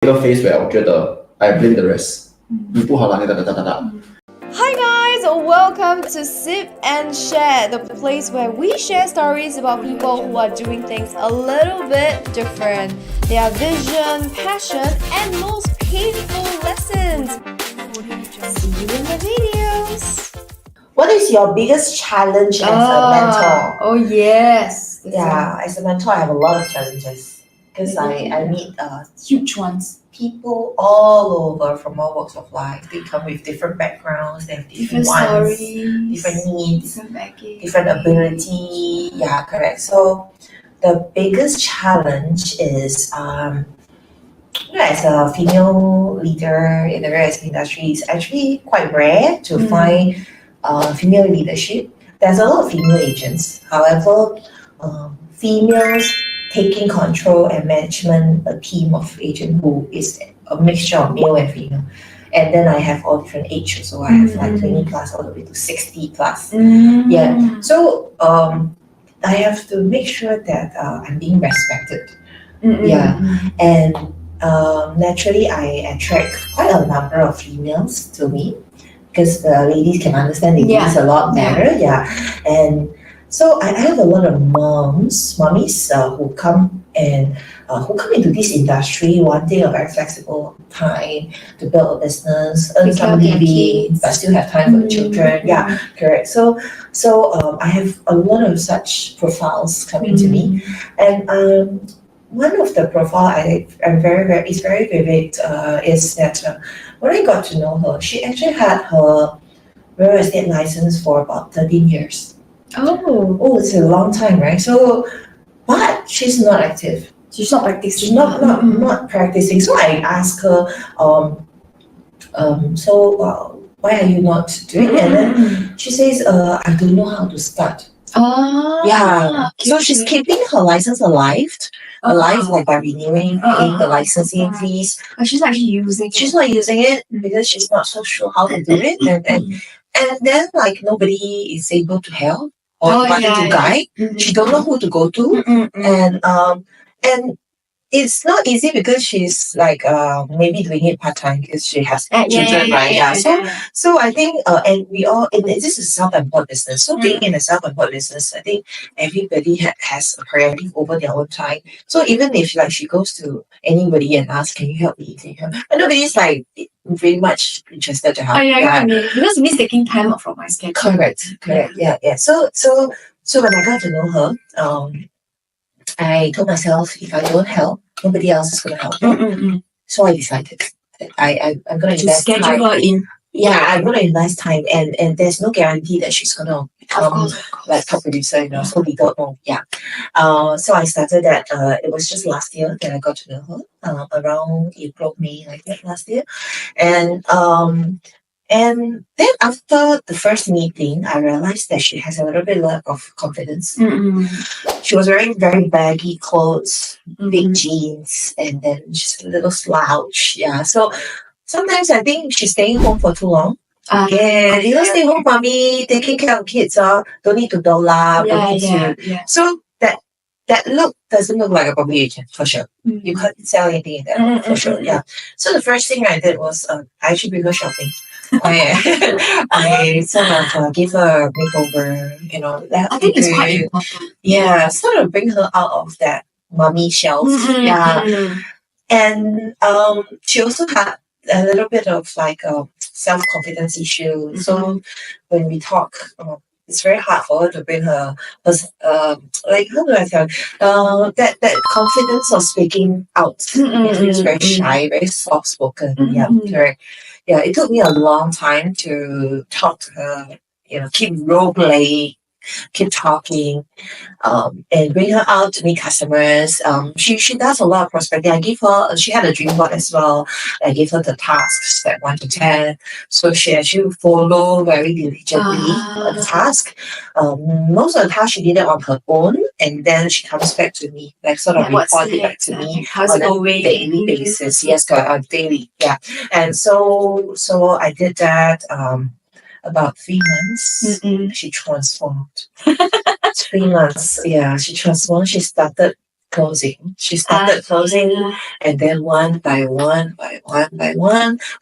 一个 phase where 我觉得 I blame the rest，你不好啦，你哒哒哒哒哒。Hi guys, welcome to Sip and Share, the place where we share stories about people who are doing things a little bit different. Their vision, passion, and most painful lessons. See you in the videos. What is your biggest challenge as a mentor? Oh yes. As a mentor, I have a lot of challenges because I meet Huge ones. people all over from all walks of life. They come with different backgrounds, they have different wants, different needs, different ability. Yeah, correct. So the biggest challenge is as a female leader in the real estate industry, it's actually quite rare to find female leadership. There's a lot of female agents. However, females taking control and management a team of agents who is a mixture of male and female. And then I have all different ages. So I have like 20 plus all the way to 60 plus. Yeah. So I have to make sure that I'm being respected. Yeah. And naturally I attract quite a number of females to me because the ladies can understand the ladies a lot better. And so I have a lot of mummies who come into this industry wanting a very flexible time to build a business, earn some living, but still have time for the children. Yeah, correct. So I have a lot of such profiles coming to me, and one of the profile I'm very vivid is that when I got to know her, she actually had her real estate license for about 13 years. Oh, it's a long time, right? So, but she's not active. She's not practicing. She's not practicing. So I asked her, why are you not doing it? And then she says, I don't know how to start. So she's keeping her license alive like by renewing, paying the licensing fees. But she's actually using it. She's not using it because she's not so sure how to do it, and then like nobody is able to help or to guide. She don't know who to go to, and it's not easy because she's like maybe doing it part time because she has children, right? So I think and we all this is a self-employed business. So being in a self-employed business, I think everybody has a priority over their own time. So even if like she goes to anybody and asks, "Can you help me?" But nobody's like very much interested to help. Because it means taking time from my schedule. Correct. Yeah. So when I got to know her, I told myself, if I don't help, nobody else is going to help. So I decided that I'm going to invest time. Schedule her in. Yeah, I'm going to invest time, and there's no guarantee that she's going to become like top producer, so we don't know. So I started that, it was just last year that I got to know her, around April, May, like that last year. And then after the first meeting, I realized that she has a little bit lack of confidence. She was wearing very baggy clothes, big jeans, and then just a little slouch. Yeah. So sometimes I think she's staying home for too long. Stay home for me, taking care of kids. Don't need to doll up. So that look doesn't look like a property agent for sure. You can't sell anything in there for sure. Yeah. So the first thing I did was I actually bring her shopping. I sort of give her a makeover, I think it's quite important. Yeah, sort of bring her out of that mummy shelf. And she also had a little bit of like a self-confidence issue. So when we talk, it's very hard for her to bring her, like, how do I tell you? That confidence of speaking out. She's very shy, very soft-spoken. Yeah, correct. Yeah, it took me a long time to talk to her, keep role-playing, keep talking, and bring her out to meet customers. She does a lot of prospecting. She had a dream board as well. I gave her the tasks, step 1 to 10. So she actually follow very diligently the task. Most of the time she did it on her own, and then she comes back to me, like sort of reporting back to me on a daily basis. Yes, on daily. Yeah. And so I did that. About 3 months, she transformed. 3 months, she transformed. She started closing. She started closing, and then one by one,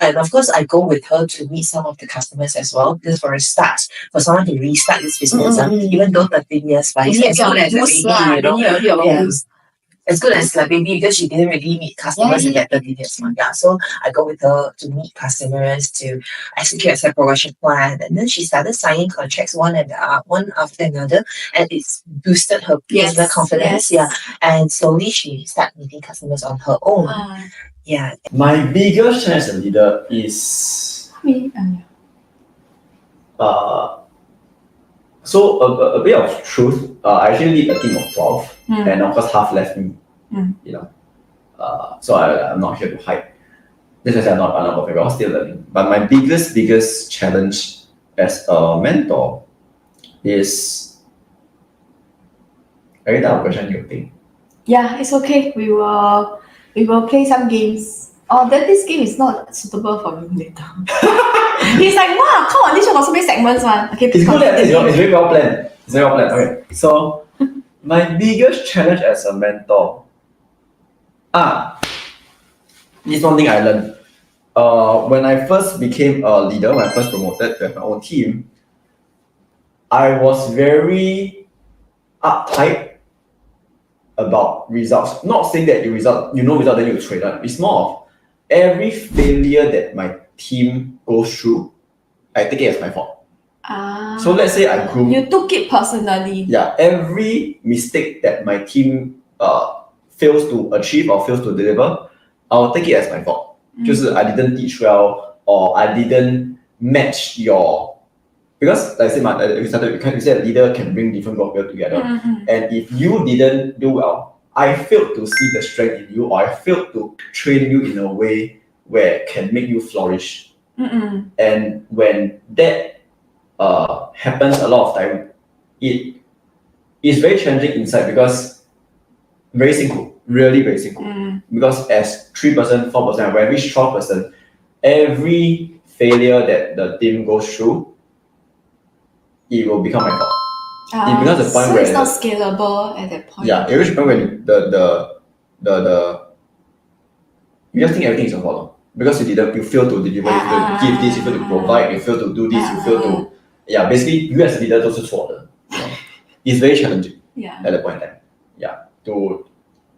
and of course I go with her to meet some of the customers as well. Because for a start, for someone to restart this business, even though 13 years, but it's as good as a baby, you know. Yeah. As good as like baby, because she didn't really meet customers in that 13 years. Yeah. So I go with her to meet customers, to execute a separation plan, and then she started signing contracts one after another, and it's boosted her personal confidence. Yeah, and slowly she started meeting customers on her own. Yeah. My biggest challenge as a leader is so a bit of truth. I actually lead a team of 12, and of course half left me. You know, so I'm not here to hide. This is I'm not perfect. I'm still learning. But my biggest challenge as a mentor is every time a question you think. Yeah, it's okay. We will play some games. Oh, then this game is not suitable for me later. He's like, wow, come on, this one got so many segments, man. Okay, It's good at this, it's very well planned. It's very well planned. Okay, so my biggest challenge as a mentor. This one thing I learned. When I first became a leader, when I first promoted to have my own team, I was very uptight about results. Not saying that you know result, then you train on. It's more of every failure that my team goes through, I take it as my fault. So let's say I grew. You took it personally. Yeah, every mistake that my team fails to achieve or fails to deliver, I'll take it as my fault. 就是 I didn't teach well, or I didn't match your. Because like I said, you said leader can bring different work together. And if you didn't do well, I failed to see the strength in you, or I failed to train you in a way where it can make you flourish. And when that happens a lot of time, it is very challenging inside because very simple, really very simple. Because as 3%, 4%, a very strong person, every failure that the team goes through, it will become my fault. It becomes the point so where it's not scalable at that point. Yeah, it reaches the point when you just think everything is your fault. Because you fail to deliver, you fail to give this, you fail to provide, you fail to do this, you fail to basically you as a leader 都是错的. It's very challenging at that point in time. To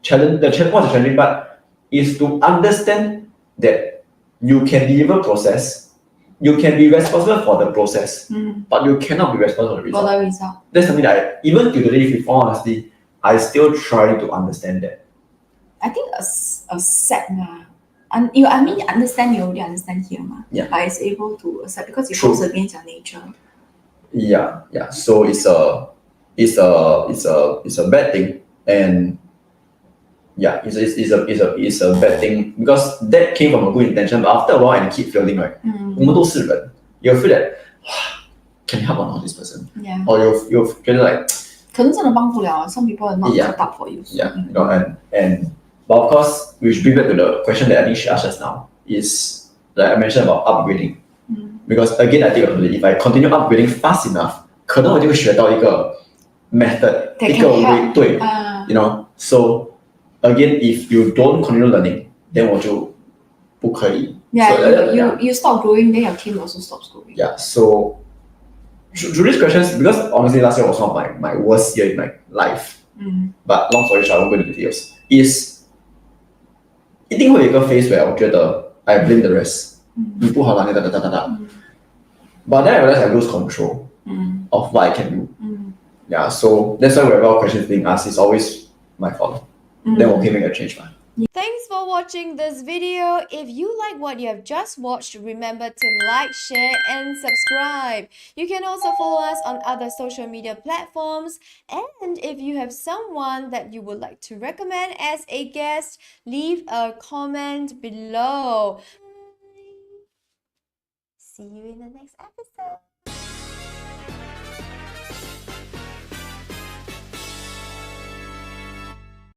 challenge what's the challenging part is to understand that you can deliver process, you can be responsible for the process, but you cannot be responsible for the result. That's something that even to today, if honestly, I still try to understand that. I think accept and you understand, you already understand here but it's able to accept because it goes against your nature. So it's a bad thing, and it's a bad thing because that came from a good intention, but after a while and you keep failing, right? 我们都是人, you feel that can you help or not this person? Or you feel like 可能真的帮不了 some people are not cut up for you. You know, and but of course we should bring back to the question that I think she asked us now is like I mentioned about upgrading. Because again I think if I continue upgrading fast enough, 可能我就会学到一个 method, 一个 way, 对 you know. So again, if you don't continue learning, then 我就不可以. You stop growing, then your team also stops growing. So through these questions, because honestly last year was one of my worst year in my life. But long story short, I won't go into details. Is 一定会有一个 phase where 我觉得 I blame the rest. 你不好啦，你But then I realized I lose control of what I can do. So that's why wherever questions being asked, it's always my fault. Then we can make a change. Thanks for watching this video. If you like what you have just watched, remember to like, share and subscribe. You can also follow us on other social media platforms. And if you have someone that you would like to recommend as a guest, leave a comment below. See you in the next episode.